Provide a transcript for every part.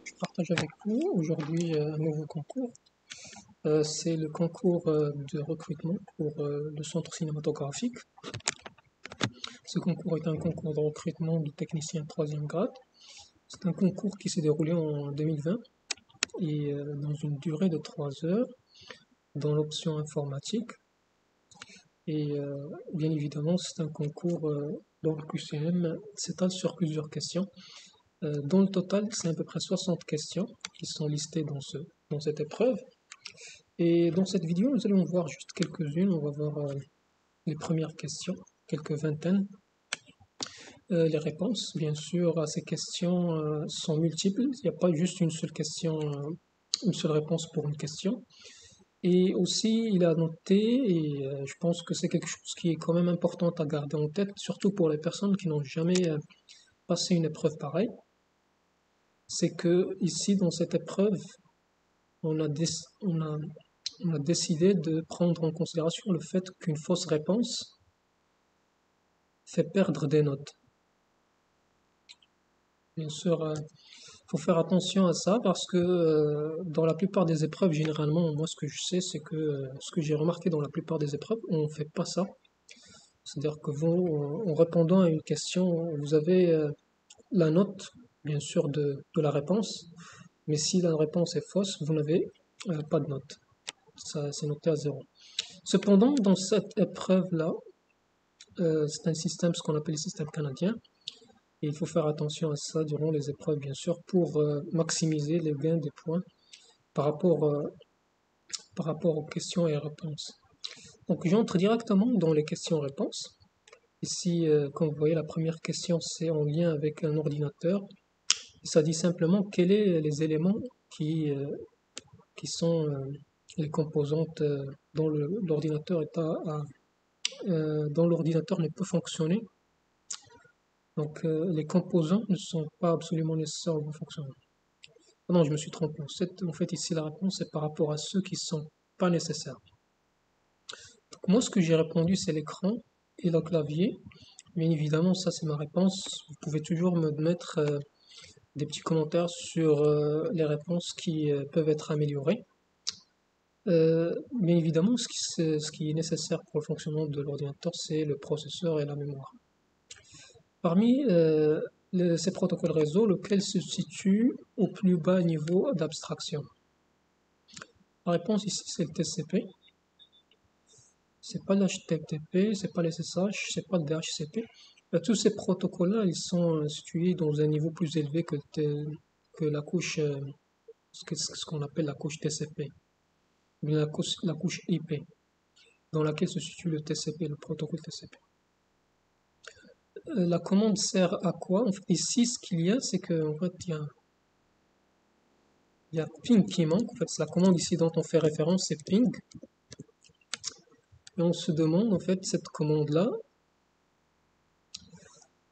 je partage avec vous aujourd'hui un nouveau concours. C'est le concours de recrutement pour le centre cinématographique. Ce concours est un concours de recrutement de techniciens 3e grade. C'est un concours qui s'est déroulé en 2020 et dans une durée de 3 heures dans l'option informatique. Et bien évidemment, c'est un concours dont le QCM s'étale sur plusieurs questions. Dans le total, c'est à peu près 60 questions qui sont listées dans cette épreuve. Et dans cette vidéo, nous allons voir juste quelques-unes. On va voir les premières questions, quelques vingtaines. Les réponses, bien sûr, à ces questions sont multiples. Il n'y a pas juste une seule question, une seule réponse pour une question. Et aussi, il a noté, et je pense que c'est quelque chose qui est quand même important à garder en tête, surtout pour les personnes qui n'ont jamais passé une épreuve pareille, c'est que ici, dans cette épreuve, on a décidé de prendre en considération le fait qu'une fausse réponse fait perdre des notes. Bien sûr, faut faire attention à ça parce que dans la plupart des épreuves, généralement, moi ce que je sais, c'est que ce que j'ai remarqué dans la plupart des épreuves, on ne fait pas ça. C'est-à-dire que vous, en répondant à une question, vous avez la note, bien sûr, de la réponse, mais si la réponse est fausse, vous n'avez pas de note. Ça, c'est noté à 0. Cependant, dans cette épreuve-là, c'est un système, ce qu'on appelle le système canadien, et il faut faire attention à ça durant les épreuves, bien sûr, pour maximiser les gains des points par rapport aux questions et réponses. Donc, j'entre directement dans les questions-réponses. Ici, comme vous voyez, la première question, c'est en lien avec un ordinateur. Ça dit simplement quels sont les éléments qui sont les composantes dont l'ordinateur dont l'ordinateur ne peut fonctionner. Donc les composants ne sont pas absolument nécessaires au bon fonctionnement. Ah non, je me suis trompé. En fait, ici la réponse est par rapport à ceux qui ne sont pas nécessaires. Donc moi, ce que j'ai répondu, c'est l'écran et le clavier. Bien évidemment, ça c'est ma réponse. Vous pouvez toujours me mettre des petits commentaires sur les réponses qui peuvent être améliorées. Bien évidemment, ce qui est nécessaire pour le fonctionnement de l'ordinateur, c'est le processeur et la mémoire. Parmi ces protocoles réseau, lequel se situe au plus bas niveau d'abstraction? La réponse ici, c'est le TCP. C'est pas l'HTTP, c'est pas le SSH, c'est pas le DHCP. Tous ces protocoles-là, ils sont situés dans un niveau plus élevé que la couche, ce qu'on appelle la couche TCP, la couche IP, dans laquelle se situe le TCP, le protocole TCP. La commande sert à quoi? En fait, ici, ce qu'il y a, c'est qu'en fait, il y a ping qui manque. En fait, c'est la commande ici dont on fait référence, c'est ping. Et on se demande, en fait, cette commande-là,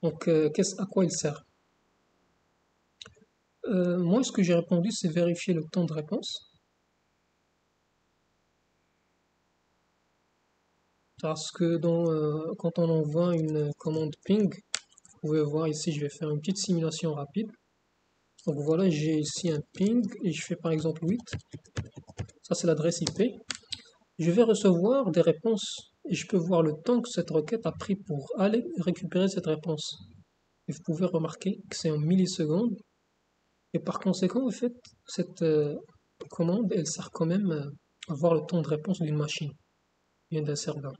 donc, à quoi elle sert? Moi, ce que j'ai répondu, c'est vérifier le temps de réponse. Parce que quand on envoie une commande ping, vous pouvez voir ici, je vais faire une petite simulation rapide. Donc voilà, j'ai ici un ping et je fais par exemple 8. Ça, c'est l'adresse IP. Je vais recevoir des réponses et je peux voir le temps que cette requête a pris pour aller récupérer cette réponse. Et vous pouvez remarquer que c'est en millisecondes. Et par conséquent, en fait, cette commande, elle sert quand même à voir le temps de réponse d'une machine, bien d'un serveur.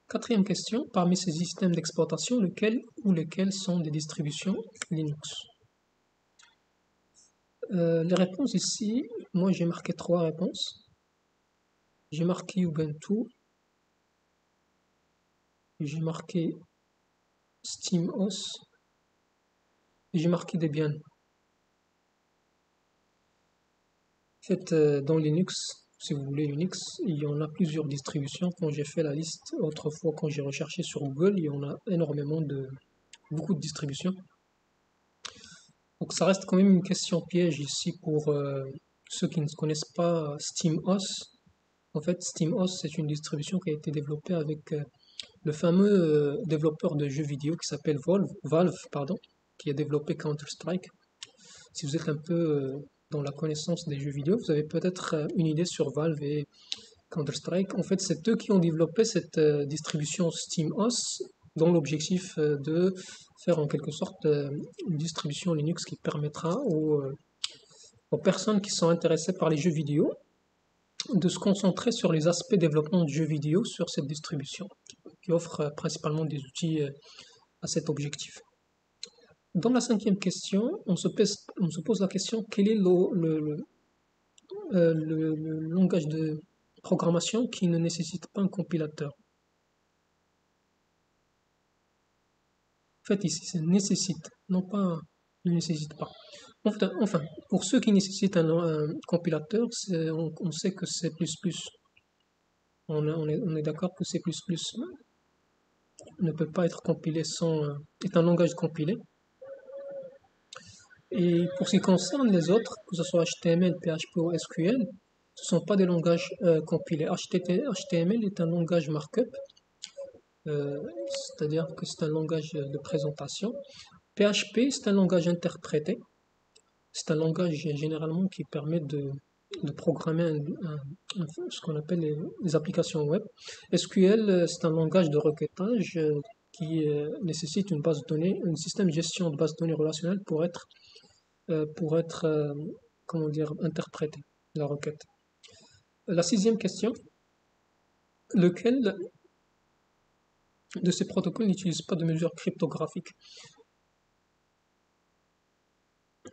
Quatrième question, parmi ces systèmes d'exploitation, lesquels sont des distributions Linux? Les réponses ici, moi j'ai marqué 3 réponses. J'ai marqué Ubuntu, j'ai marqué SteamOS, et j'ai marqué Debian. En fait, dans Linux, si vous voulez Unix, il y en a plusieurs distributions. Quand j'ai fait la liste autrefois, quand j'ai recherché sur Google, il y en a énormément beaucoup de distributions. Donc ça reste quand même une question piège ici pour ceux qui ne connaissent pas SteamOS. En fait, SteamOS, c'est une distribution qui a été développée avec le fameux développeur de jeux vidéo qui s'appelle Valve, qui a développé Counter-Strike. si vous êtes un peu dans la connaissance des jeux vidéo, vous avez peut-être une idée sur Valve et Counter-Strike. En fait, c'est eux qui ont développé cette distribution SteamOS dans l'objectif de faire en quelque sorte une distribution Linux qui permettra aux personnes qui sont intéressées par les jeux vidéo de se concentrer sur les aspects développement de jeux vidéo sur cette distribution, qui offre principalement des outils à cet objectif. Dans la cinquième question, on se pose la question quel est le langage de programmation qui ne nécessite pas un compilateur. En fait, ici, c'est nécessite, non pas ne nécessite pas. Enfin, pour ceux qui nécessitent un compilateur, on sait que C++, on est d'accord que C++ ne peut pas être compilé est un langage compilé. Et pour ce qui concerne les autres, que ce soit HTML, PHP ou SQL, ce ne sont pas des langages compilés. HTML est un langage markup, c'est-à-dire que c'est un langage de présentation. PHP, c'est un langage interprété. C'est un langage généralement qui permet de programmer ce qu'on appelle les applications web. SQL, c'est un langage de requêtage qui nécessite une base de données, un système de gestion de base de données relationnelle pour être comment dire, interprété, la requête. La sixième question, lequel de ces protocoles n'utilise pas de mesure cryptographique?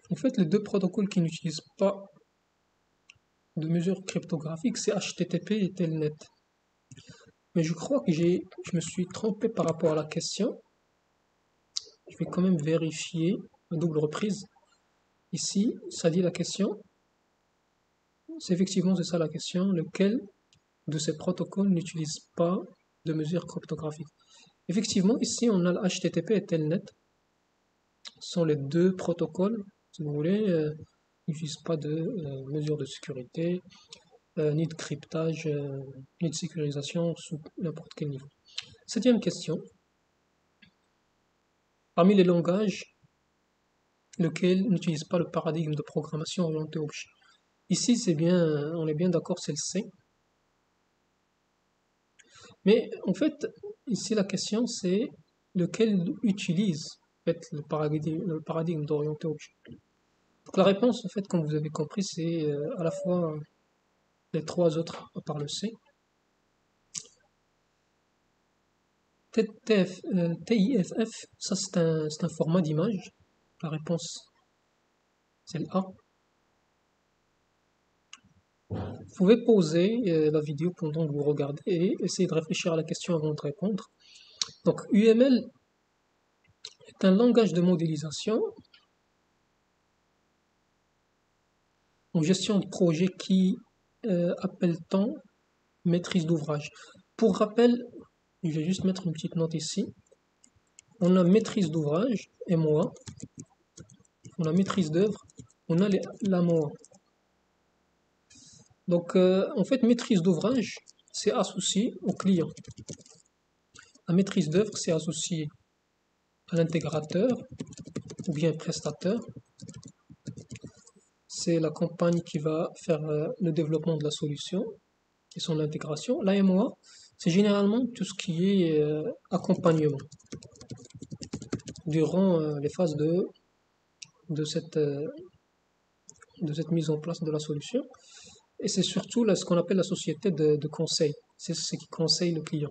En fait, les deux protocoles qui n'utilisent pas de mesure cryptographique, c'est HTTP et Telnet. Mais je crois que je me suis trompé par rapport à la question. Je vais quand même vérifier à double reprise. Ici, ça dit la question. C'est ça la question. Lequel de ces protocoles n'utilise pas de mesure cryptographique? Effectivement, ici, on a le HTTP et Telnet. Ce sont les deux protocoles, si vous voulez, n'utilisent pas de mesure de sécurité, ni de cryptage, ni de sécurisation sous n'importe quel niveau. Septième question. Parmi les langages, lequel n'utilise pas le paradigme de programmation orientée objet? Ici, on est bien d'accord, c'est le C. Mais en fait, ici la question c'est lequel utilise en fait, le paradigme d'orienté objet. Donc la réponse, en fait, comme vous avez compris, c'est à la fois les trois autres à part le C. TIFF, ça c'est un format d'image. La réponse, c'est le A. Vous pouvez pauser la vidéo pendant que vous regardez et essayer de réfléchir à la question avant de répondre. Donc UML est un langage de modélisation en gestion de projet qui appelle-t-on maîtrise d'ouvrage. Pour rappel, je vais juste mettre une petite note ici. On a maîtrise d'ouvrage, MOA. On a maîtrise d'œuvre, on a la MOA. Donc, en fait, maîtrise d'ouvrage, c'est associé au client. La maîtrise d'œuvre, c'est associé à l'intégrateur ou bien prestataire. C'est la compagnie qui va faire le développement de la solution et son intégration. La MOA, c'est généralement tout ce qui est accompagnement durant les phases de cette mise en place de la solution. Et c'est surtout ce qu'on appelle la société de conseil. C'est ce qui conseille le client.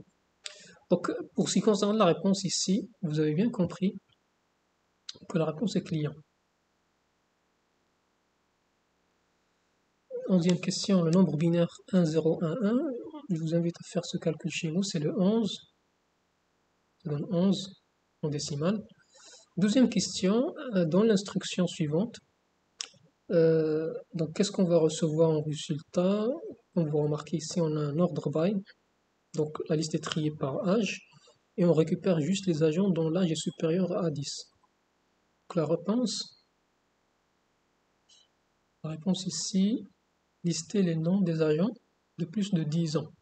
Donc, pour ce qui concerne la réponse ici, vous avez bien compris que la réponse est client. 11e question, le nombre binaire 1, 0, 1, 1. Je vous invite à faire ce calcul chez vous, c'est le 11. Ça donne 11 en décimale. 12e question, dans l'instruction suivante, donc qu'est-ce qu'on va recevoir en résultat? Comme vous remarquez ici, on a un ordre by. Donc la liste est triée par âge et on récupère juste les agents dont l'âge est supérieur à 10. Donc la réponse ici, lister les noms des agents de plus de 10 ans.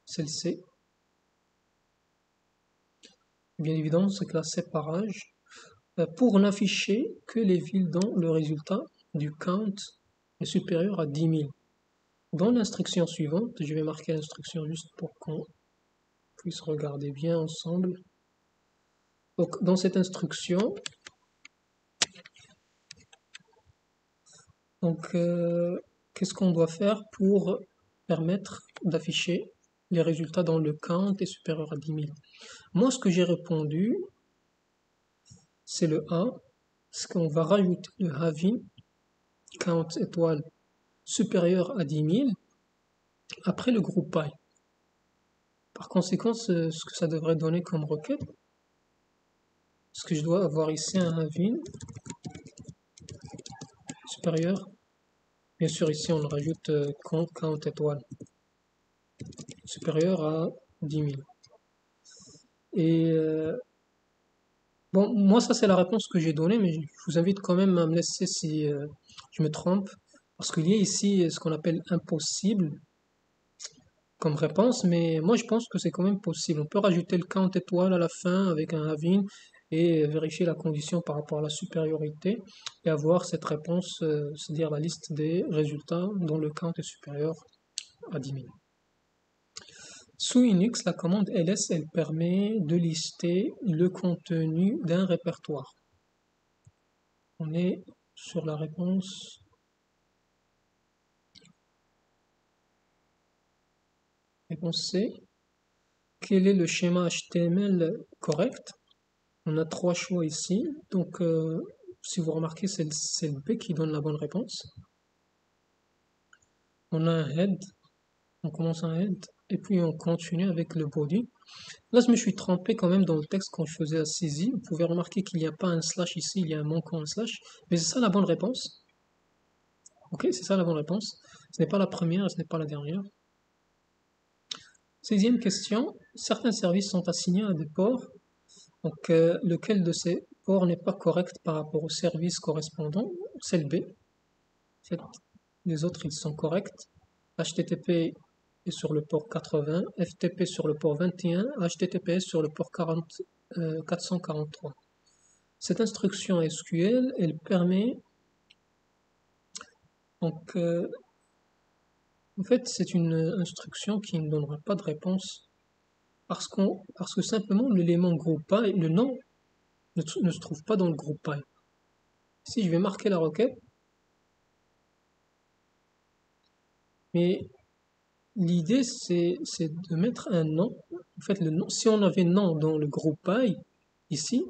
C'est le C. Bien évidemment, c'est classé par âge. pour n'afficher que les villes dont le résultat du count est supérieur à 10 000. Dans l'instruction suivante, je vais marquer l'instruction juste pour qu'on puisse regarder bien ensemble. Donc, dans cette instruction, qu'est-ce qu'on doit faire pour permettre d'afficher les résultats dont le count est supérieur à 10 000? Moi, ce que j'ai répondu, c'est le A, c'est qu'on va rajouter le having count étoile supérieur à 10 000 après le groupe by. Par conséquent, ce que ça devrait donner comme requête, ce que je dois avoir ici un having supérieur. Bien sûr, ici on rajoute count étoile supérieur à 10 000. Et bon, moi ça c'est la réponse que j'ai donnée, mais je vous invite quand même à me laisser si je me trompe, parce qu'il y a ici ce qu'on appelle impossible comme réponse, mais moi je pense que c'est quand même possible. On peut rajouter le count étoile à la fin avec un having et vérifier la condition par rapport à la supériorité et avoir cette réponse, c'est-à-dire la liste des résultats dont le count est supérieur à 10 000. Sous Unix, la commande ls, elle permet de lister le contenu d'un répertoire. On est sur la réponse C. Quel est le schéma HTML correct? On a trois choix ici. Donc, si vous remarquez, c'est le B qui donne la bonne réponse. On a un head. On commence un head. Et puis, on continue avec le body. Là, je me suis trompé quand même dans le texte quand je faisais la saisie. Vous pouvez remarquer qu'il n'y a pas un slash ici, il y a un manquant un slash. Mais c'est ça la bonne réponse. Ok, c'est ça la bonne réponse. Ce n'est pas la première, ce n'est pas la dernière. 16e question. Certains services sont assignés à des ports. Donc, lequel de ces ports n'est pas correct par rapport au service correspondant? C'est le B. En fait, les autres, ils sont corrects. HTTP est sur le port 80, FTP sur le port 21, HTTPS sur le port 443. Cette instruction SQL, elle permet... Donc, en fait, c'est une instruction qui ne donnera pas de réponse parce que simplement l'élément GroupBy, le nom, ne se trouve pas dans le GroupBy. Si je vais marquer la requête, mais l'idée c'est de mettre un nom. En fait, le nom, si on avait nom dans le GroupBy, ici,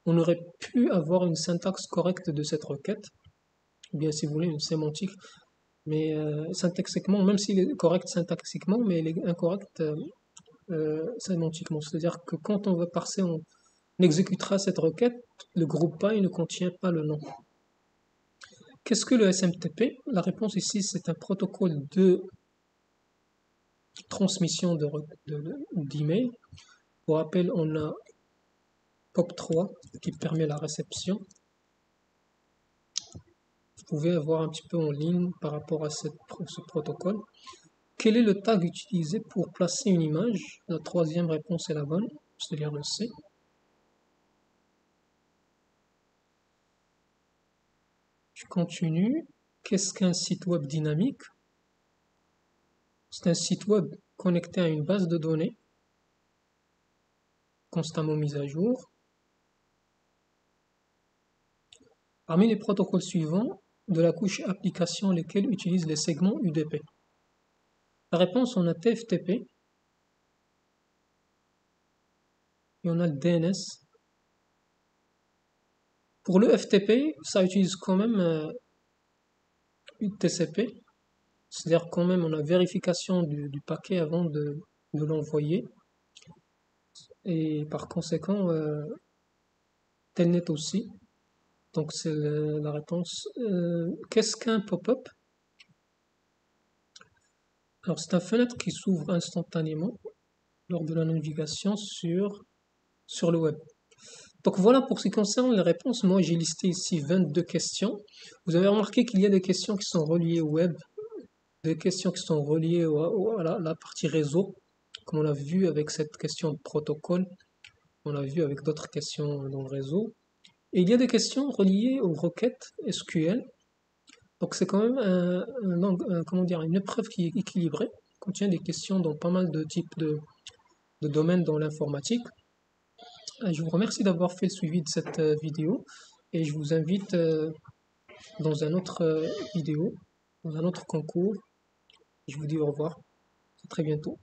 on aurait pu avoir une syntaxe correcte de cette requête, ou bien si vous voulez une sémantique, mais syntaxiquement, même s'il est correct syntaxiquement, mais il est incorrect sémantiquement. C'est-à-dire que quand on va parser, on exécutera cette requête, le GroupBy ne contient pas le nom. Qu'est-ce que le SMTP? La réponse ici, c'est un protocole de transmission d'email. Pour rappel, on a POP3 qui permet la réception. Vous pouvez voir un petit peu en ligne par rapport à ce protocole. Quel est le tag utilisé pour placer une image? La troisième réponse est la bonne, c'est-à-dire le C. Je continue. Qu'est-ce qu'un site web dynamique? C'est un site web connecté à une base de données, constamment mise à jour. Parmi les protocoles suivants de la couche application, lesquels utilisent les segments UDP? La réponse, on a TFTP, et on a le DNS. Pour le FTP, ça utilise quand même TCP, c'est-à-dire quand même on a vérification du paquet avant de l'envoyer, et par conséquent, Telnet aussi. Donc c'est la réponse. Qu'est-ce qu'un pop-up? Alors c'est une fenêtre qui s'ouvre instantanément lors de la navigation sur le web. Donc voilà pour ce qui concerne les réponses. Moi j'ai listé ici 22 questions. Vous avez remarqué qu'il y a des questions qui sont reliées au web, des questions qui sont reliées à la partie réseau, comme on l'a vu avec cette question de protocole, on l'a vu avec d'autres questions dans le réseau. Et il y a des questions reliées aux requêtes SQL. Donc c'est quand même comment dire, une épreuve qui est équilibrée, contient des questions dans pas mal de types de domaines dans l'informatique. Je vous remercie d'avoir fait le suivi de cette vidéo et je vous invite dans un autre vidéo, dans un autre concours. Je vous dis au revoir, à très bientôt.